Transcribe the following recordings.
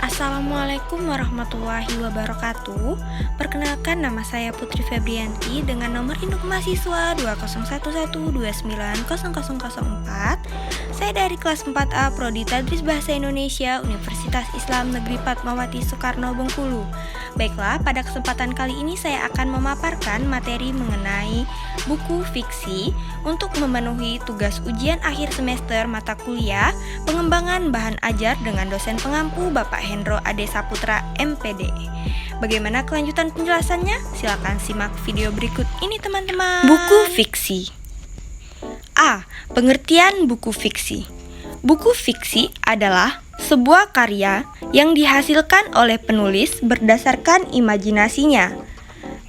Assalamualaikum warahmatullahi wabarakatuh. Perkenalkan, nama saya Putri Febrianti dengan nomor induk mahasiswa 2011290004. Saya dari kelas 4A Prodi Tadris Bahasa Indonesia Universitas Islam Negeri Fatmawati Soekarno Bengkulu. Baiklah, pada kesempatan kali ini saya akan memaparkan materi mengenai buku fiksi untuk memenuhi tugas ujian akhir semester mata kuliah pengembangan bahan ajar dengan dosen pengampu Bapak Hendro Ade Saputra MPD. Bagaimana kelanjutan penjelasannya? Silakan simak video berikut ini teman-teman. Buku fiksi. A. Pengertian buku fiksi. Buku fiksi adalah sebuah karya yang dihasilkan oleh penulis berdasarkan imajinasinya.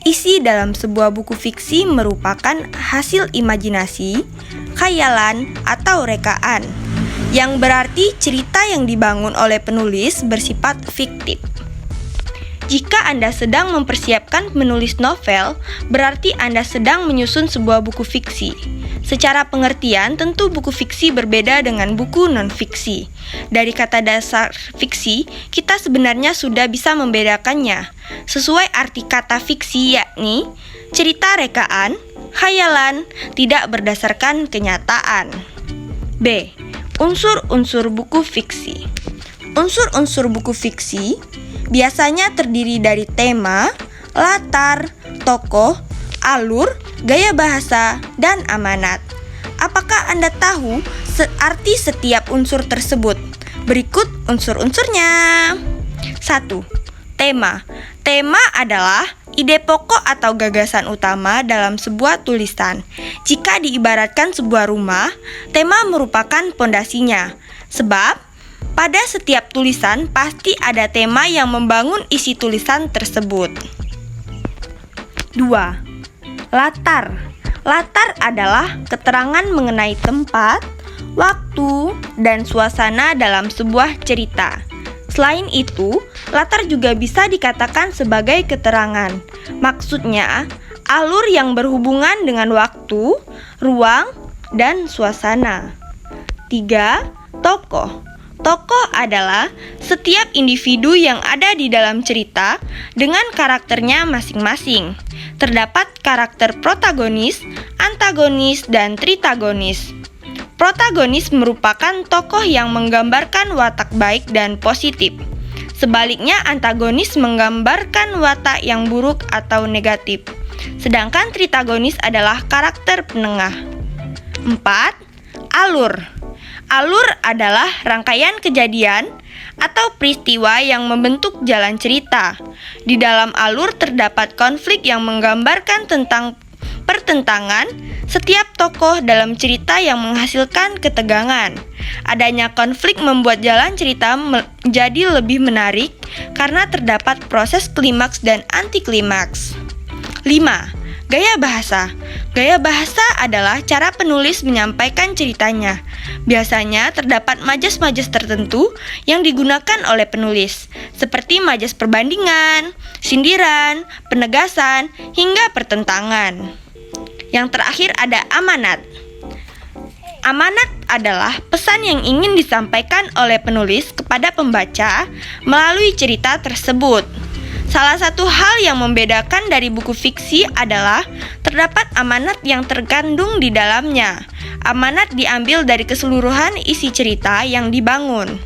Isi dalam sebuah buku fiksi merupakan hasil imajinasi, khayalan, atau rekaan, yang berarti cerita yang dibangun oleh penulis bersifat fiktif. Jika Anda sedang mempersiapkan menulis novel, berarti Anda sedang menyusun sebuah buku fiksi. Secara pengertian, tentu buku fiksi berbeda dengan buku non-fiksi. Dari kata dasar fiksi, kita sebenarnya sudah bisa membedakannya. Sesuai arti kata fiksi, yakni cerita rekaan, khayalan, tidak berdasarkan kenyataan. B. Unsur-unsur buku fiksi. Unsur-unsur buku fiksi biasanya terdiri dari tema, latar, tokoh, alur, gaya bahasa, dan amanat. Apakah Anda tahu arti setiap unsur tersebut? Berikut unsur-unsurnya. 1. Tema. Tema adalah ide pokok atau gagasan utama dalam sebuah tulisan. Jika diibaratkan sebuah rumah, tema merupakan pondasinya. Sebab pada setiap tulisan pasti ada tema yang membangun isi tulisan tersebut. 2. Latar. Latar adalah keterangan mengenai tempat, waktu, dan suasana dalam sebuah cerita. Selain itu, latar juga bisa dikatakan sebagai keterangan. Maksudnya, alur yang berhubungan dengan waktu, ruang, dan suasana. 3. Tokoh. Tokoh adalah setiap individu yang ada di dalam cerita dengan karakternya masing-masing. Terdapat karakter protagonis, antagonis, dan tritagonis. Protagonis merupakan tokoh yang menggambarkan watak baik dan positif. Sebaliknya, antagonis menggambarkan watak yang buruk atau negatif. Sedangkan tritagonis adalah karakter penengah. 4. Alur. Alur adalah rangkaian kejadian atau peristiwa yang membentuk jalan cerita. Di dalam alur terdapat konflik yang menggambarkan tentang pertentangan setiap tokoh dalam cerita yang menghasilkan ketegangan. Adanya konflik membuat jalan cerita menjadi lebih menarik karena terdapat proses klimaks dan antiklimaks. 5. Gaya bahasa. Gaya bahasa adalah cara penulis menyampaikan ceritanya. Biasanya terdapat majas-majas tertentu yang digunakan oleh penulis, seperti majas perbandingan, sindiran, penegasan, hingga pertentangan. Yang terakhir ada amanat. Amanat adalah pesan yang ingin disampaikan oleh penulis kepada pembaca melalui cerita tersebut. Salah satu hal yang membedakan dari buku fiksi adalah terdapat amanat yang terkandung di dalamnya. Amanat diambil dari keseluruhan isi cerita yang dibangun.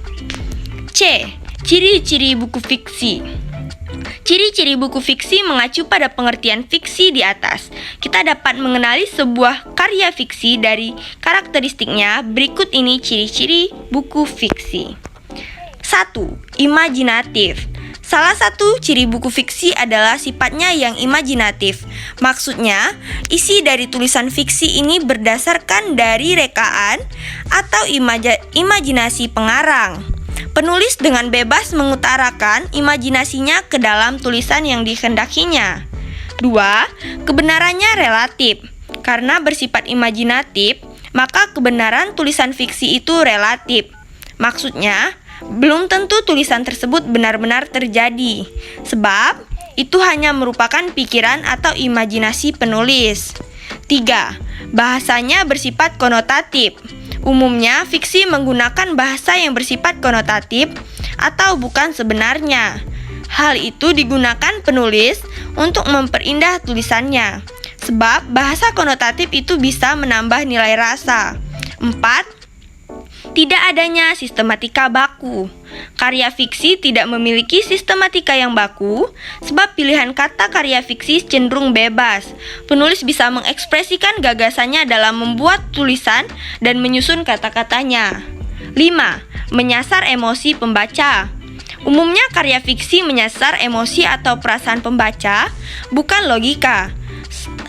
C. Ciri-ciri buku fiksi. Ciri-ciri buku fiksi mengacu pada pengertian fiksi di atas. Kita dapat mengenali sebuah karya fiksi dari karakteristiknya. Berikut ini ciri-ciri buku fiksi. 1. Imajinatif. Salah satu ciri buku fiksi adalah sifatnya yang imajinatif. Maksudnya, isi dari tulisan fiksi ini berdasarkan dari rekaan atau imajinasi pengarang. Penulis dengan bebas mengutarakan imajinasinya ke dalam tulisan yang dikehendakinya. 2. Kebenarannya relatif. Karena bersifat imajinatif, maka kebenaran tulisan fiksi itu relatif. Maksudnya, belum tentu tulisan tersebut benar-benar terjadi, sebab itu hanya merupakan pikiran atau imajinasi penulis. 3. Bahasanya bersifat konotatif. Umumnya, fiksi menggunakan bahasa yang bersifat konotatif atau bukan sebenarnya. Hal itu digunakan penulis untuk memperindah tulisannya, sebab bahasa konotatif itu bisa menambah nilai rasa. 4. Tidak adanya sistematika baku. Karya fiksi tidak memiliki sistematika yang baku, sebab pilihan kata karya fiksi cenderung bebas. Penulis bisa mengekspresikan gagasannya dalam membuat tulisan dan menyusun kata-katanya. 5. Menyasar emosi pembaca. Umumnya karya fiksi menyasar emosi atau perasaan pembaca, bukan logika.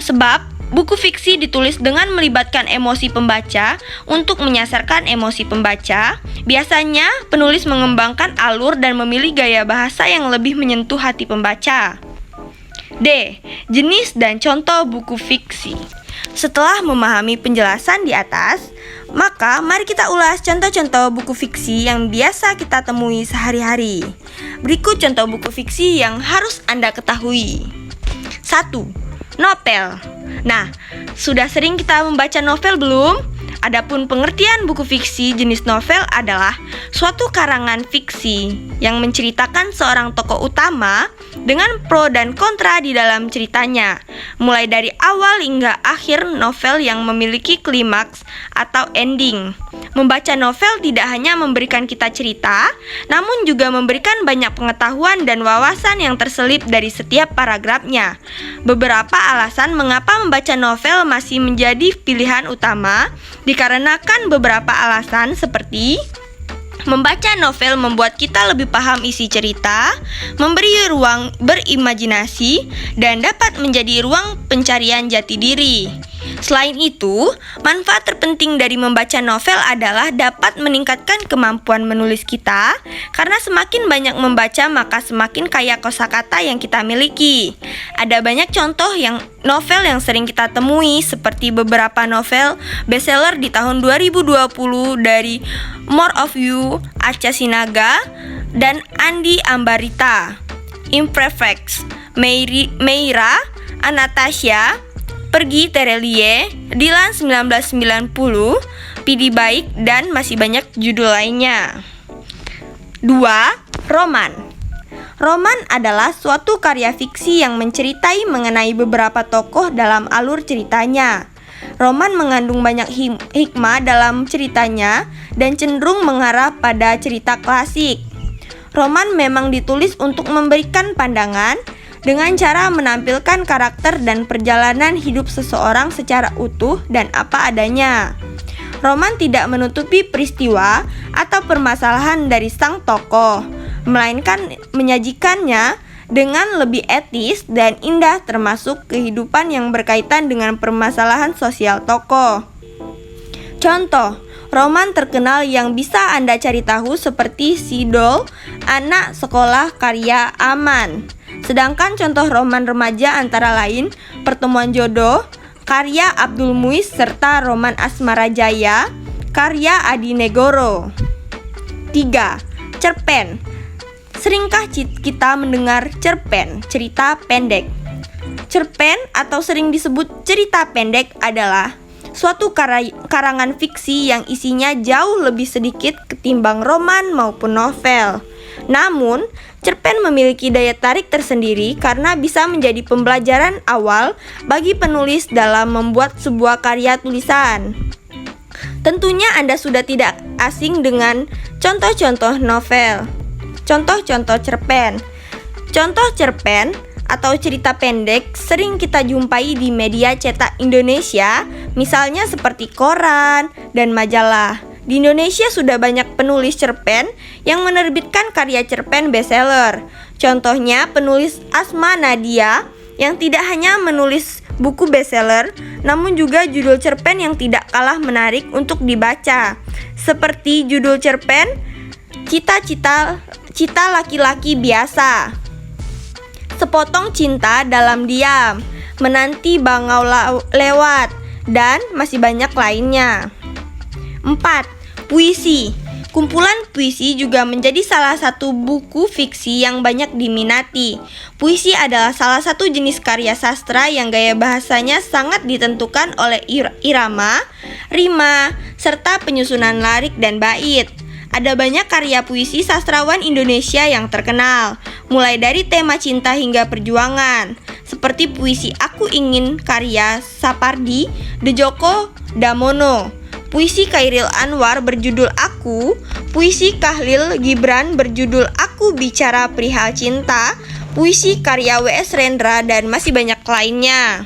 Sebab buku fiksi ditulis dengan melibatkan emosi pembaca. Untuk menyasarkan emosi pembaca, biasanya penulis mengembangkan alur dan memilih gaya bahasa yang lebih menyentuh hati pembaca. D. Jenis dan contoh buku fiksi. Setelah memahami penjelasan di atas, maka mari kita ulas contoh-contoh buku fiksi yang biasa kita temui sehari-hari. Berikut contoh buku fiksi yang harus Anda ketahui. 1. Novel. Nah, sudah sering kita membaca novel belum? Adapun pengertian buku fiksi jenis novel adalah suatu karangan fiksi yang menceritakan seorang tokoh utama dengan pro dan kontra di dalam ceritanya, mulai dari awal hingga akhir novel yang memiliki klimaks atau ending. Membaca novel tidak hanya memberikan kita cerita, namun juga memberikan banyak pengetahuan dan wawasan yang terselip dari setiap paragrafnya. Beberapa alasan mengapa membaca novel masih menjadi pilihan utama dikarenakan beberapa alasan seperti: membaca novel membuat kita lebih paham isi cerita, memberi ruang berimajinasi, dan dapat menjadi ruang pencarian jati diri. Selain itu, manfaat terpenting dari membaca novel adalah dapat meningkatkan kemampuan menulis kita, karena semakin banyak membaca maka semakin kaya kosakata yang kita miliki. Ada banyak contoh novel yang sering kita temui, seperti beberapa novel bestseller di tahun 2020 dari More of You, Acha Sinaga, dan Andi Ambarita. Imperfects, Meira, Anastasia, Pergi Terelie, Dilan 1990, PD Baik, dan masih banyak judul lainnya. 2. Roman. Roman adalah suatu karya fiksi yang menceritai mengenai beberapa tokoh dalam alur ceritanya. Roman mengandung banyak hikmah dalam ceritanya dan cenderung mengarah pada cerita klasik. Roman memang ditulis untuk memberikan pandangan dengan cara menampilkan karakter dan perjalanan hidup seseorang secara utuh dan apa adanya. Roman tidak menutupi peristiwa atau permasalahan dari sang tokoh, melainkan menyajikannya dengan lebih etis dan indah, termasuk kehidupan yang berkaitan dengan permasalahan sosial tokoh. Contoh roman terkenal yang bisa Anda cari tahu seperti Sidol, Anak Sekolah karya Aman. Sedangkan contoh roman remaja antara lain Pertemuan Jodoh karya Abdul Muiz serta roman Asmara Jaya karya Adi Negoro. 3. Cerpen. Seringkah kita mendengar cerpen, cerita pendek? Cerpen atau sering disebut cerita pendek adalah suatu karangan fiksi yang isinya jauh lebih sedikit ketimbang roman maupun novel. Namun, cerpen memiliki daya tarik tersendiri karena bisa menjadi pembelajaran awal bagi penulis dalam membuat sebuah karya tulisan. Tentunya Anda sudah tidak asing dengan contoh-contoh novel. Contoh-contoh cerpen. Contoh cerpen atau cerita pendek sering kita jumpai di media cetak Indonesia, misalnya seperti koran dan majalah. Di Indonesia sudah banyak penulis cerpen yang menerbitkan karya cerpen bestseller. Contohnya penulis Asma Nadia yang tidak hanya menulis buku bestseller, namun juga judul cerpen yang tidak kalah menarik untuk dibaca. Seperti judul cerpen Cita Laki-laki Biasa, Sepotong Cinta Dalam Diam, Menanti Bangau Lewat, dan masih banyak lainnya. 4. Puisi. Kumpulan puisi juga menjadi salah satu buku fiksi yang banyak diminati. Puisi adalah salah satu jenis karya sastra yang gaya bahasanya sangat ditentukan oleh irama, rima, serta penyusunan lirik dan bait. Ada banyak karya puisi sastrawan Indonesia yang terkenal, mulai dari tema cinta hingga perjuangan, seperti puisi Aku Ingin karya Sapardi Djoko Damono, puisi Chairil Anwar berjudul Aku, puisi Khalil Gibran berjudul Aku Bicara Perihal Cinta, puisi karya W.S. Rendra, dan masih banyak lainnya.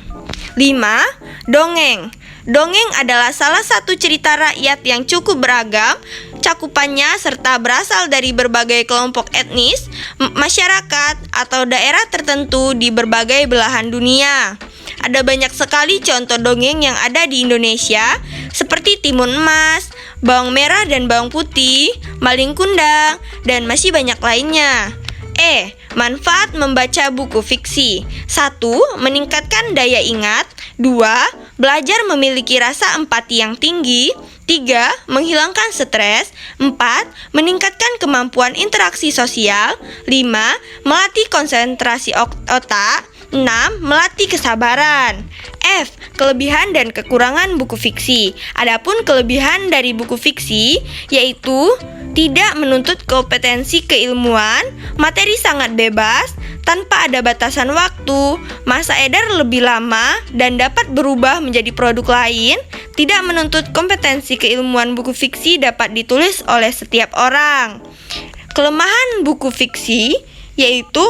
5. Dongeng. Dongeng adalah salah satu cerita rakyat yang cukup beragam cakupannya serta berasal dari berbagai kelompok etnis, masyarakat, atau daerah tertentu di berbagai belahan dunia. Ada banyak sekali contoh dongeng yang ada di Indonesia, seperti Timun Emas, Bawang Merah dan Bawang Putih, Maling Kundang, dan masih banyak lainnya. Manfaat membaca buku fiksi. 1. Meningkatkan daya ingat. 2. Belajar memiliki rasa empati yang tinggi. 3. Menghilangkan stres. 4. Meningkatkan kemampuan interaksi sosial. 5. Melatih konsentrasi otak. 6. Melatih kesabaran. Kelebihan dan kekurangan buku fiksi. Adapun kelebihan dari buku fiksi yaitu tidak menuntut kompetensi keilmuan, materi sangat bebas, tanpa ada batasan waktu, masa edar lebih lama, dan dapat berubah menjadi produk lain. Tidak menuntut kompetensi keilmuan, buku fiksi dapat ditulis oleh setiap orang. Kelemahan buku fiksi yaitu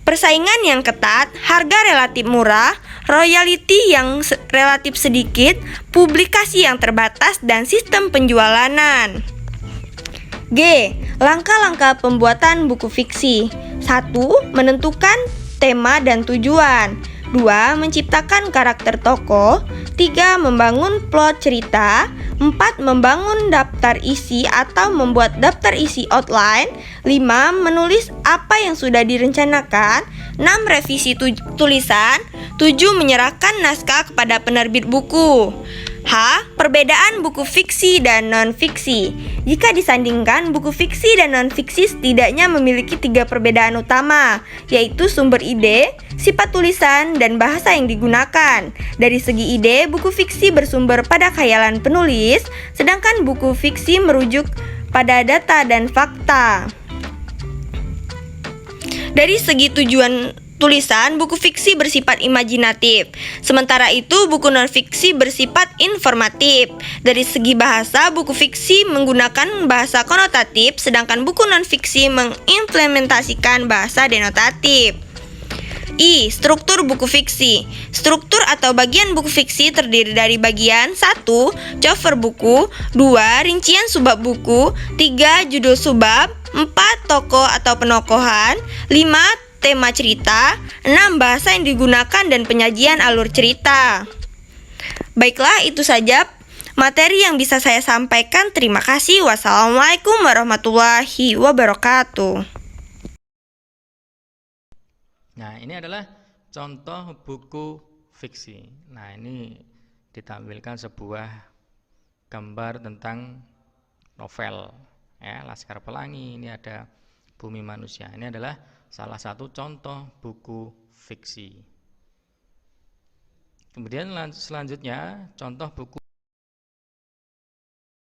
persaingan yang ketat, harga relatif murah, royalti yang relatif sedikit, publikasi yang terbatas, dan sistem penjualanan. Langkah-langkah pembuatan buku fiksi. 1. Menentukan tema dan tujuan. 2. Menciptakan karakter tokoh. 3. Membangun plot cerita. 4. Membangun daftar isi atau membuat daftar isi outline. 5. Menulis apa yang sudah direncanakan. 6. Revisi tulisan. 7. Menyerahkan naskah kepada penerbit buku. Perbedaan buku fiksi dan non-fiksi. Jika disandingkan, buku fiksi dan non-fiksi setidaknya memiliki 3 perbedaan utama, yaitu sumber ide, sifat tulisan, dan bahasa yang digunakan. Dari segi ide, buku fiksi bersumber pada khayalan penulis, sedangkan buku fiksi merujuk pada data dan fakta. Dari segi tujuan tulisan, buku fiksi bersifat imajinatif. Sementara itu, buku non-fiksi bersifat informatif. Dari segi bahasa, buku fiksi menggunakan bahasa konotatif, sedangkan buku non-fiksi mengimplementasikan bahasa denotatif. Struktur buku fiksi. Struktur atau bagian buku fiksi terdiri dari bagian 1. Cover buku. 2. Rincian subbab buku. 3. Judul subbab. 4. Tokoh atau penokohan. 5. Tema cerita. 6. Bahasa yang digunakan dan penyajian alur cerita. Baiklah, itu saja materi yang bisa saya sampaikan. Terima kasih. Wassalamualaikum warahmatullahi wabarakatuh. Nah, ini adalah contoh buku fiksi. Nah, ini ditampilkan sebuah gambar tentang novel, ya, Laskar Pelangi. Ini ada Bumi Manusia. Ini adalah salah satu contoh buku fiksi. Kemudian selanjutnya contoh buku